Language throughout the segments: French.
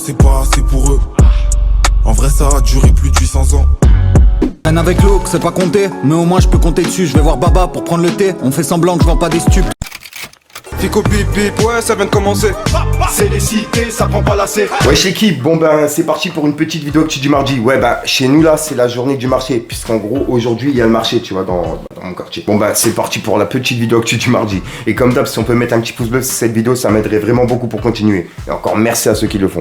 c'est pas assez pour eux. En vrai ça a duré plus de 800 ans. Rien avec l'eau, c'est pas compter, mais au moins je peux compter dessus. Je vais voir Baba pour prendre le thé. On fait semblant que je vends pas des stupes. Fico bip bip, ouais ça vient de commencer. C'est les cités, ça prend pas la C. Wesh l'équipe, bon ben c'est parti pour une petite vidéo actu du mardi. Ouais ben chez nous là c'est la journée du marché, puisqu'en gros aujourd'hui il y a le marché tu vois dans mon quartier. Bon ben c'est parti pour la petite vidéo actu du mardi. Et comme d'hab si on peut mettre un petit pouce bleu sur cette vidéo ça m'aiderait vraiment beaucoup pour continuer. Et encore merci à ceux qui le font.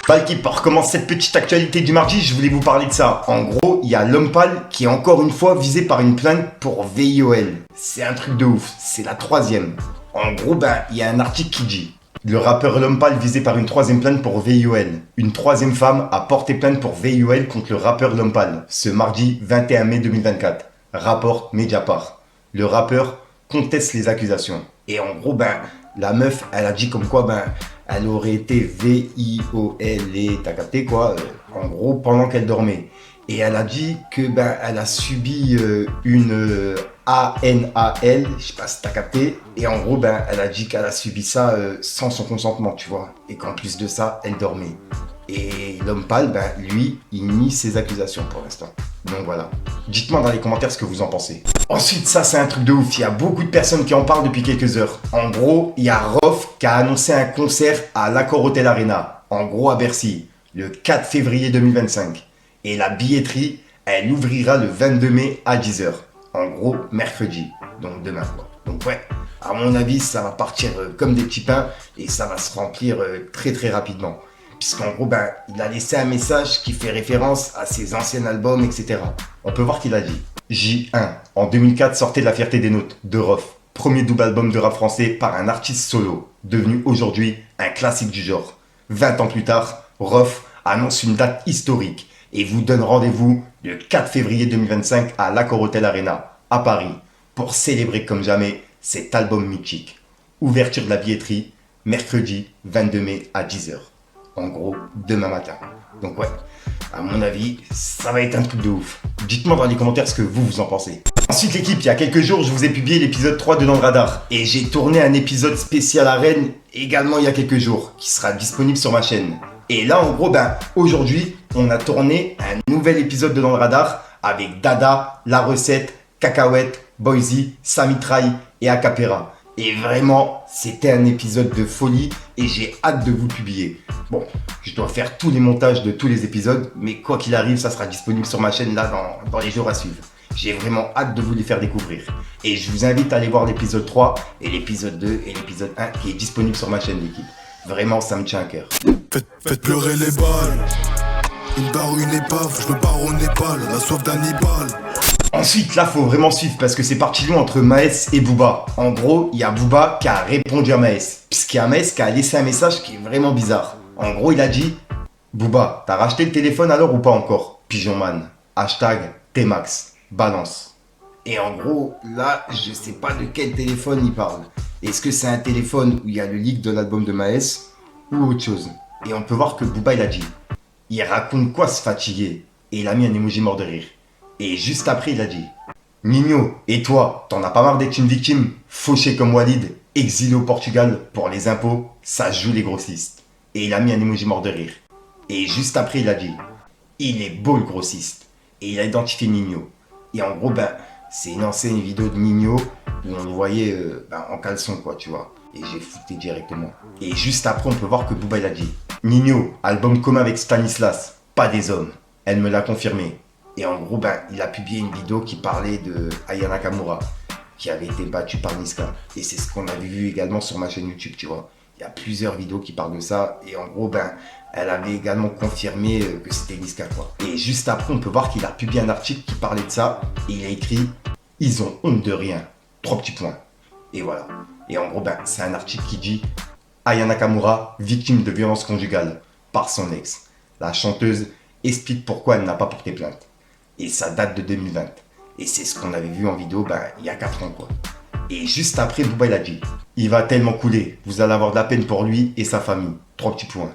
Bah l'équipe, pour recommencer cette petite actualité du mardi, je voulais vous parler de ça. En gros, il y a l'homme pâle qui est encore une fois visé par une plainte pour VIOL. C'est un truc de ouf, c'est la troisième. En gros, ben, il y a un article qui dit: le rappeur l'homme pâle visé par une troisième plainte pour VIOL. Une troisième femme a porté plainte pour VIOL contre le rappeur l'homme pâle, ce mardi 21 mai 2024. Rapporte Mediapart. Le rappeur conteste les accusations. Et en gros, ben, la meuf, elle a dit comme quoi, ben, elle aurait été VIOL, t'as capté quoi, en gros, pendant qu'elle dormait. Et elle a dit que, ben, elle a subi une ANAL, je sais pas si t'as capté. Et en gros, ben, elle a dit qu'elle a subi ça sans son consentement, tu vois. Et qu'en plus de ça, elle dormait. Et l'homme pâle, ben, lui, il nie ses accusations pour l'instant. Donc voilà. Dites-moi dans les commentaires ce que vous en pensez. Ensuite, ça c'est un truc de ouf. Il y a beaucoup de personnes qui en parlent depuis quelques heures. En gros, il y a Rof qui a annoncé un concert à l'Accor Hotel Arena. En gros, à Bercy, le 4 février 2025. Et la billetterie, elle ouvrira le 22 mai à 10h. En gros, mercredi. Donc demain, quoi. Donc ouais, à mon avis, ça va partir comme des petits pains et ça va se remplir très très rapidement. Puisqu'en gros, ben, il a laissé un message qui fait référence à ses anciens albums, etc. On peut voir qu'il a dit: J1, en 2004, sortait de la fierté des notes, de Rof. Premier double album de rap français par un artiste solo, devenu aujourd'hui un classique du genre. 20 ans plus tard, Rof annonce une date historique et vous donne rendez-vous le 4 février 2025 à l'Accor Hotel Arena, à Paris, pour célébrer comme jamais cet album mythique. Ouverture de la billetterie, mercredi 22 mai à 10h. En gros, demain matin. Donc ouais, à mon avis, ça va être un truc de ouf. Dites-moi dans les commentaires ce que vous en pensez. Ensuite l'équipe, il y a quelques jours, je vous ai publié l'épisode 3 de Dans le Radar. Et j'ai tourné un épisode spécial à Rennes, également il y a quelques jours, qui sera disponible sur ma chaîne. Et là, en gros, ben, aujourd'hui, on a tourné un nouvel épisode de Dans le Radar avec Dada, La Recette, Cacahuète, Boise, Samitraille et Acapera. Et vraiment, c'était un épisode de folie et j'ai hâte de vous le publier. Bon, je dois faire tous les montages de tous les épisodes, mais quoi qu'il arrive, ça sera disponible sur ma chaîne là dans les jours à suivre. J'ai vraiment hâte de vous les faire découvrir. Et je vous invite à aller voir l'épisode 3 et l'épisode 2 et l'épisode 1 qui est disponible sur ma chaîne l'équipe. Vraiment, ça me tient à cœur. Faites pleurer les balles. Une barre ou une épave, je me barre au Népal. La soif d'Hannibal. Ensuite, là, faut vraiment suivre parce que c'est parti loin entre Maes et Booba. En gros, il y a Booba qui a répondu à Maes. Puisqu'il y a Maes qui a laissé un message qui est vraiment bizarre. En gros, il a dit: Booba, t'as racheté le téléphone alors ou pas encore? Pigeonman. Hashtag T-Max. Balance. Et en gros, là, je sais pas de quel téléphone il parle. Est-ce que c'est un téléphone où il y a le leak de l'album de Maes ou autre chose? Et on peut voir que Booba, il a dit: il raconte quoi se fatiguer? Et il a mis un emoji mort de rire. Et juste après, il a dit: Nino, et toi, t'en as pas marre d'être une victime? Fauché comme Walid, exilé au Portugal pour les impôts, ça joue les grossistes. Et il a mis un emoji mort de rire. Et juste après, il a dit: il est beau le grossiste. Et il a identifié Nino. Et en gros, ben, c'est une ancienne vidéo de Nino où on le voyait en caleçon, quoi, tu vois. Et j'ai fouté directement. Et juste après, on peut voir que Booba, il a dit: Nino, album commun avec Stanislas, pas des hommes. Elle me l'a confirmé. Et en gros, ben, il a publié une vidéo qui parlait de Aya Nakamura, qui avait été battue par Niska. Et c'est ce qu'on avait vu également sur ma chaîne YouTube, tu vois. Il y a plusieurs vidéos qui parlent de ça. Et en gros, ben, elle avait également confirmé que c'était Niska, quoi. Et juste après, on peut voir qu'il a publié un article qui parlait de ça. Et il a écrit: ils ont honte de rien. 3 petits points. Et voilà. Et en gros, ben, c'est un article qui dit: Aya Nakamura, victime de violence conjugale par son ex. La chanteuse explique pourquoi elle n'a pas porté plainte. Et ça date de 2020. Et c'est ce qu'on avait vu en vidéo ben, il y a 4 ans, quoi. Et juste après, Booba, il a dit: il va tellement couler, vous allez avoir de la peine pour lui et sa famille. 3 petits points.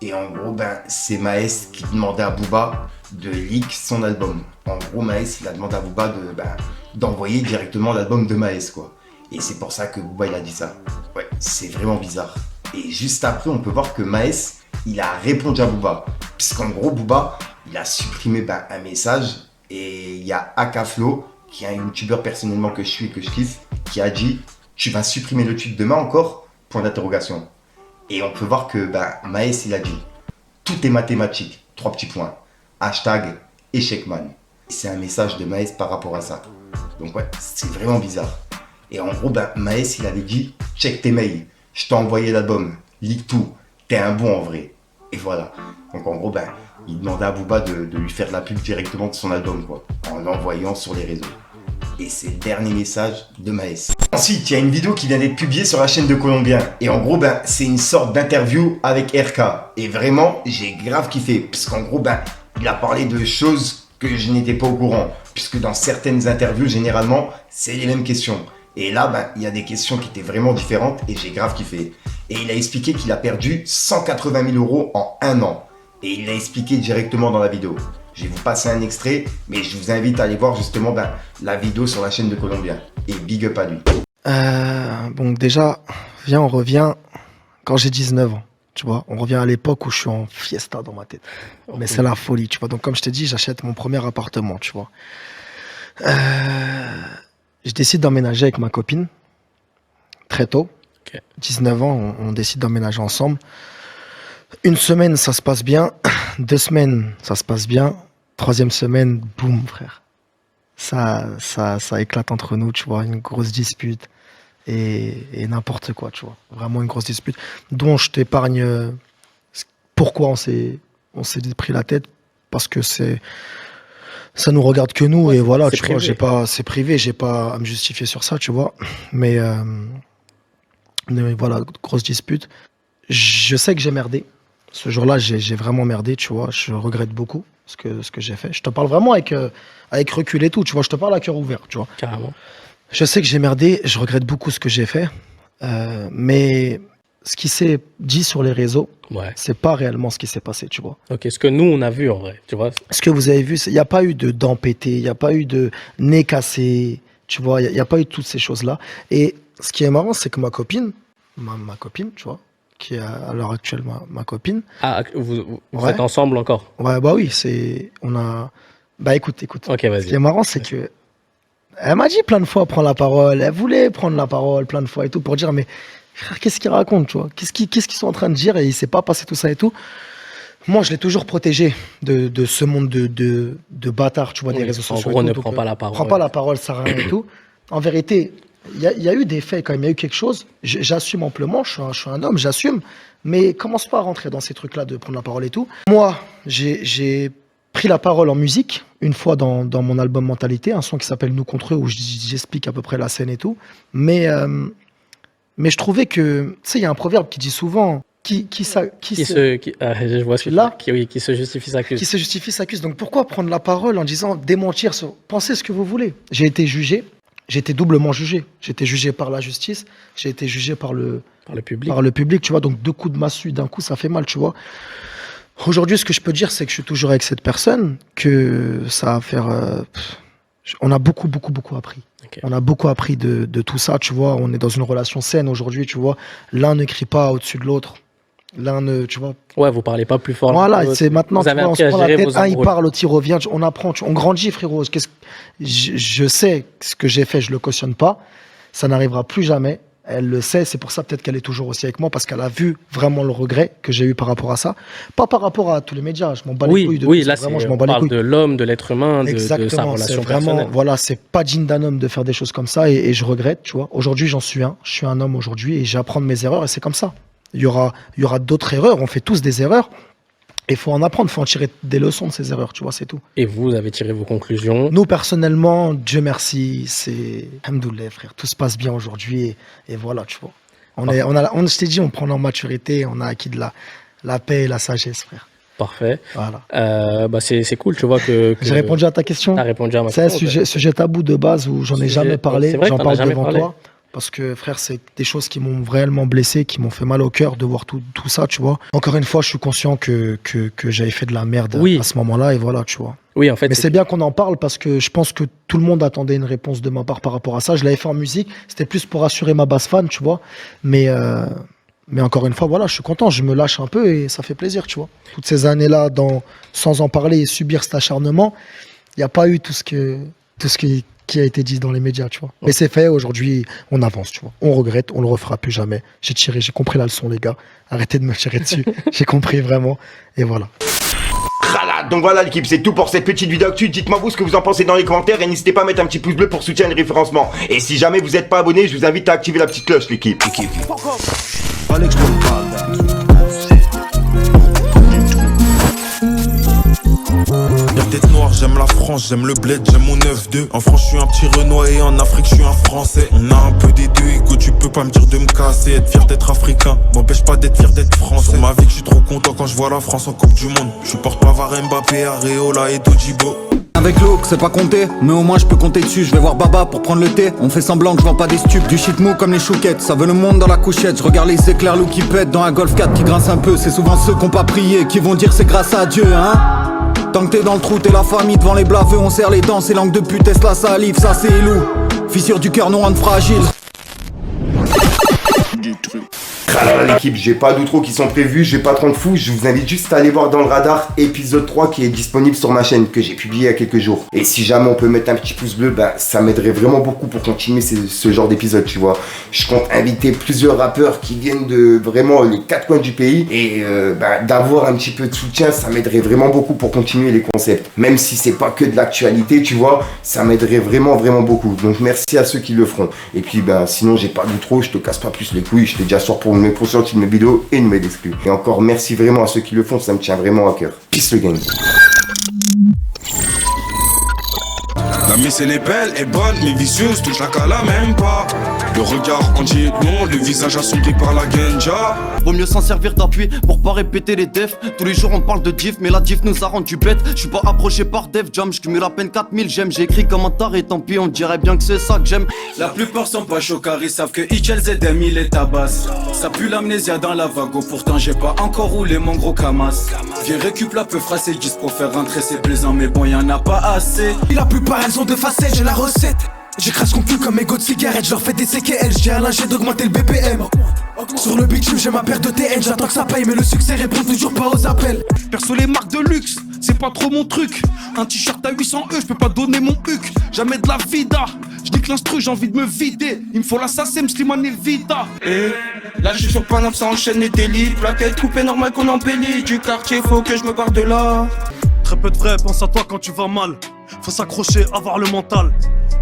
Et en gros, ben, c'est Maes qui demandait à Booba de leak son album. En gros, Maes, il a demandé à Booba d'envoyer directement l'album de Maes, quoi. Et c'est pour ça que Booba, il a dit ça. Ouais, c'est vraiment bizarre. Et juste après, on peut voir que Maes, il a répondu à Booba. Puisqu'en gros, Booba, il a supprimé un message. Et il y a Akaflo, qui est un youtubeur personnellement que je suis et que je kiffe, qui a dit « Tu vas supprimer le tweet demain encore ?» Point d'interrogation. Et on peut voir que Maes, il a dit « Tout est mathématique. » 3 petits points. Hashtag échecman. C'est un message de Maes par rapport à ça. Donc ouais, c'est vraiment bizarre. Et en gros, Maes, il avait dit « Check tes mails. Je t'ai envoyé l'album. Lis tout. T'es un bon en vrai. » Et voilà. Donc en gros, il demandait à Booba de lui faire la pub directement de son album, quoi. En l'envoyant sur les réseaux. Et c'est le dernier message de Maes. Ensuite, il y a une vidéo qui vient d'être publiée sur la chaîne de Colombien. Et en gros, c'est une sorte d'interview avec RK. Et vraiment, j'ai grave kiffé. Puisqu'en gros, il a parlé de choses que je n'étais pas au courant. Puisque dans certaines interviews, généralement, c'est les mêmes questions. Et là, il y a des questions qui étaient vraiment différentes et j'ai grave kiffé. Et il a expliqué qu'il a perdu 180 000 € en 1 an. Et il l'a expliqué directement dans la vidéo. Je vais vous passer un extrait, mais je vous invite à aller voir justement la vidéo sur la chaîne de Colombien. Et big up à lui. Bon, déjà, viens, on revient quand j'ai 19 ans. Tu vois, on revient à l'époque où je suis en fiesta dans ma tête. Mais c'est la folie, tu vois. Donc, comme je t'ai dit, j'achète mon premier appartement, tu vois. Je décide d'emménager avec ma copine. Très tôt. Okay. 19 ans, on décide d'emménager ensemble. 1 semaine, ça se passe bien. 2 semaines, ça se passe bien. 3e semaine, boum, frère. Ça éclate entre nous, tu vois. Une grosse dispute. Et n'importe quoi, tu vois. Vraiment une grosse dispute. Dont je t'épargne pourquoi on s'est pris la tête. Parce que ça nous regarde que nous. Et voilà, tu vois, c'est privé. J'ai pas à me justifier sur ça, tu vois. Mais voilà, grosse dispute. Je sais que j'ai merdé. Ce jour-là, j'ai vraiment merdé, tu vois. Je regrette beaucoup ce que j'ai fait. Je te parle vraiment avec recul et tout, tu vois. Je te parle à cœur ouvert, tu vois. Carrément. Je sais que j'ai merdé. Je regrette beaucoup ce que j'ai fait. Mais ce qui s'est dit sur les réseaux, c'est pas réellement ce qui s'est passé, tu vois. Ok, ce que nous, on a vu en vrai, tu vois. Ce que vous avez vu, il n'y a pas eu de dents pétées, il n'y a pas eu de nez cassé, tu vois. Il n'y a pas eu toutes ces choses-là. Et ce qui est marrant, c'est que ma copine, ma copine, tu vois, qui est à l'heure actuelle ma copine. Ah, vous êtes ensemble encore? Ouais, bah oui, on a... Bah écoute. Ok, vas-y. Ce qui est marrant, c'est que elle m'a dit plein de fois prendre la parole, elle voulait prendre la parole plein de fois et tout pour dire mais frère, qu'est-ce qu'il raconte, tu vois? Qu'est-ce qu'ils sont en train de dire et il s'est pas passé tout ça et tout. Moi, je l'ai toujours protégé de ce monde de bâtards, tu vois, des réseaux sociaux. En gros, ne prends pas la parole. Prends pas la parole, ça sert à rien et tout. En vérité, il y a eu des faits quand même, il y a eu quelque chose. J'assume amplement, je suis un homme, j'assume. Mais commence pas à rentrer dans ces trucs-là de prendre la parole et tout. Moi, j'ai pris la parole en musique, une fois dans mon album Mentalité, un son qui s'appelle Nous contre eux, où j'explique à peu près la scène et tout. Mais je trouvais que, tu sais, il y a un proverbe qui dit souvent... Qui se justifie s'accuse. Qui se justifie s'accuse. Donc pourquoi prendre la parole en disant démentir, pensez ce que vous voulez. J'ai été jugé, j'ai été doublement jugé. J'ai été jugé par la justice, j'ai été jugé par le public, tu vois. Donc 2 coups de massue d'un coup, ça fait mal, tu vois. Aujourd'hui, ce que je peux dire, c'est que je suis toujours avec cette personne, que ça va faire... on a beaucoup appris. Okay. On a beaucoup appris de tout ça, tu vois. On est dans une relation saine aujourd'hui, tu vois. L'un ne crie pas au-dessus de l'autre. L'un ne, tu vois. Ouais, vous parlez pas plus fort. Voilà, c'est maintenant, tu vois, on se prend la tête, un il parle, l'autre il revient, on apprend, on grandit, frérot. Je sais ce que j'ai fait, je le cautionne pas. Ça n'arrivera plus jamais. Elle le sait, c'est pour ça peut-être qu'elle est toujours aussi avec moi, parce qu'elle a vu vraiment le regret que j'ai eu par rapport à ça. Pas par rapport à tous les médias, je m'en bats les couilles. Oui, là, on parle de l'homme, de l'être humain, de sa relation personnelle. Voilà, c'est pas digne d'un homme de faire des choses comme ça, et je regrette, tu vois. Aujourd'hui, je suis un homme aujourd'hui, et j'apprends de mes erreurs, et c'est comme ça. Il y aura d'autres erreurs, on fait tous des erreurs. Il faut en apprendre, il faut en tirer des leçons de ces erreurs, tu vois, c'est tout. Et vous avez tiré vos conclusions? Nous, personnellement, Dieu merci, c'est... Alhamdoulilah, frère, tout se passe bien aujourd'hui, et voilà, tu vois. Je t'ai dit, on prend en maturité, on a acquis de la paix et la sagesse, frère. Parfait. Voilà. C'est cool, tu vois que j'ai répondu à ta question. T'as répondu à ma question. C'est un sujet tabou de base où j'en ai jamais parlé, j'en parle devant toi. Parce que, frère, c'est des choses qui m'ont réellement blessé, qui m'ont fait mal au cœur de voir tout ça, tu vois. Encore une fois, je suis conscient que j'avais fait de la merde à ce moment-là, et voilà, tu vois. Oui, en fait. Mais c'est bien qu'on en parle parce que je pense que tout le monde attendait une réponse de ma part par rapport à ça. Je l'avais fait en musique, c'était plus pour assurer ma base fan, tu vois. Mais Mais encore une fois, voilà, je suis content, je me lâche un peu et ça fait plaisir, tu vois. Toutes ces années-là, sans en parler et subir cet acharnement, il n'y a pas eu tout ce qui a été dit dans les médias, tu vois. Mais c'est fait, aujourd'hui, on avance, tu vois. On regrette, on le refera plus jamais. J'ai compris la leçon, les gars. Arrêtez de me tirer dessus. J'ai compris vraiment. Et voilà. Donc voilà l'équipe, c'est tout pour cette petite vidéo actu. Dites-moi vous ce que vous en pensez dans les commentaires et n'hésitez pas à mettre un petit pouce bleu pour soutenir le référencement. Et si jamais vous n'êtes pas abonné, je vous invite à activer la petite cloche l'équipe. Y'a tête noire, j'aime la France, j'aime le bled, j'aime mon 9-2. En France, je suis un petit Renoir et en Afrique, je suis un Français. On a un peu des deux, Hugo, tu peux pas me dire de me casser. Être fier d'être africain, m'empêche pas d'être fier d'être français. Sur ma vie, je suis trop content quand je vois la France en Coupe du Monde. Je supporte pas Var, Mbappé, Areola et Dodjibo. Avec l'eau, c'est pas compté, mais au moins je peux compter dessus. Je vais voir Baba pour prendre le thé. On fait semblant que je vends pas des stupes. Du shit mou comme les chouquettes, ça veut le monde dans la couchette. Je regarde les éclairs loup qui pètent dans un Golf 4 qui grince un peu. C'est souvent ceux qui ont pas prié qui vont dire c'est grâce à Dieu, hein. Tant que t'es dans le trou, t'es la famille devant les blaveux. On serre les dents, c'est langue de pute, est la salive, ça c'est loup. Fissure du cœur, non rendre fragile. Alors l'équipe, j'ai pas d'outro qui sont prévus, j'ai pas trop de fou, je vous invite juste à aller voir dans le radar épisode 3 qui est disponible sur ma chaîne, que j'ai publié il y a quelques jours. Et si jamais on peut mettre un petit pouce bleu, bah, ça m'aiderait vraiment beaucoup pour continuer ce genre d'épisode, tu vois. Je compte inviter plusieurs rappeurs qui viennent de vraiment les 4 coins du pays et d'avoir un petit peu de soutien, ça m'aiderait vraiment beaucoup pour continuer les concepts. Même si c'est pas que de l'actualité, tu vois, ça m'aiderait vraiment beaucoup. Donc merci à ceux qui le feront. Et puis sinon j'ai pas d'outro, je te casse pas plus les couilles, je t'ai déjà sorti pour me conscientiser de mes vidéos et de mes exclus. Et encore merci vraiment à ceux qui le font, ça me tient vraiment à cœur. Peace le gang. La mise elle est belle et bonne, mais vicieuse, touche la cala même pas. Le regard en dit long, le visage assombri par la genja. Vaut mieux s'en servir d'appui pour pas répéter les defs. Tous les jours on parle de diff, mais la diff nous a rendu bête. Je suis pas approché par Def Jam, je cumule à peine 4000 j'aime. J'ai écrit comme un taré, tant pis, on dirait bien que c'est ça que j'aime. La plupart sont pas chocards, ils savent que Hitchell Zedem il est tabasse. Ça pue l'amnésia dans la vago, pourtant j'ai pas encore roulé mon gros camas. Viens récup la peu phrase et 10 pour faire rentrer, c'est plaisant, mais bon y'en a pas assez. La plupart elles ont deux facettes, j'ai la recette. J'écrase con plus comme mes de cigarettes, je leur fais des CKL, j'ai à l'ingé d'augmenter le BPM. Sur le bitume j'ai ma paire de TN, j'attends que ça paye mais le succès répond toujours pas aux appels. Perso les marques de luxe, c'est pas trop mon truc. Un t-shirt à 800 je peux pas donner mon huc. Jamais de la vida, je dis que l'instru j'ai envie de me vider. Il me faut l'assassin, Slimane et Vita. Et là je suis sur Paname, ça enchaîne les délits. Plaquette coupée normal qu'on embellit. Du quartier faut que je me barre de là. Très peu de vrai, pense à toi quand tu vas mal. Faut s'accrocher, avoir le mental.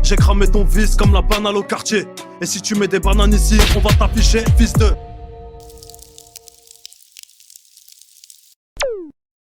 J'ai cramé ton vice comme la banane au quartier. Et si tu mets des bananes ici, on va t'afficher, fils de...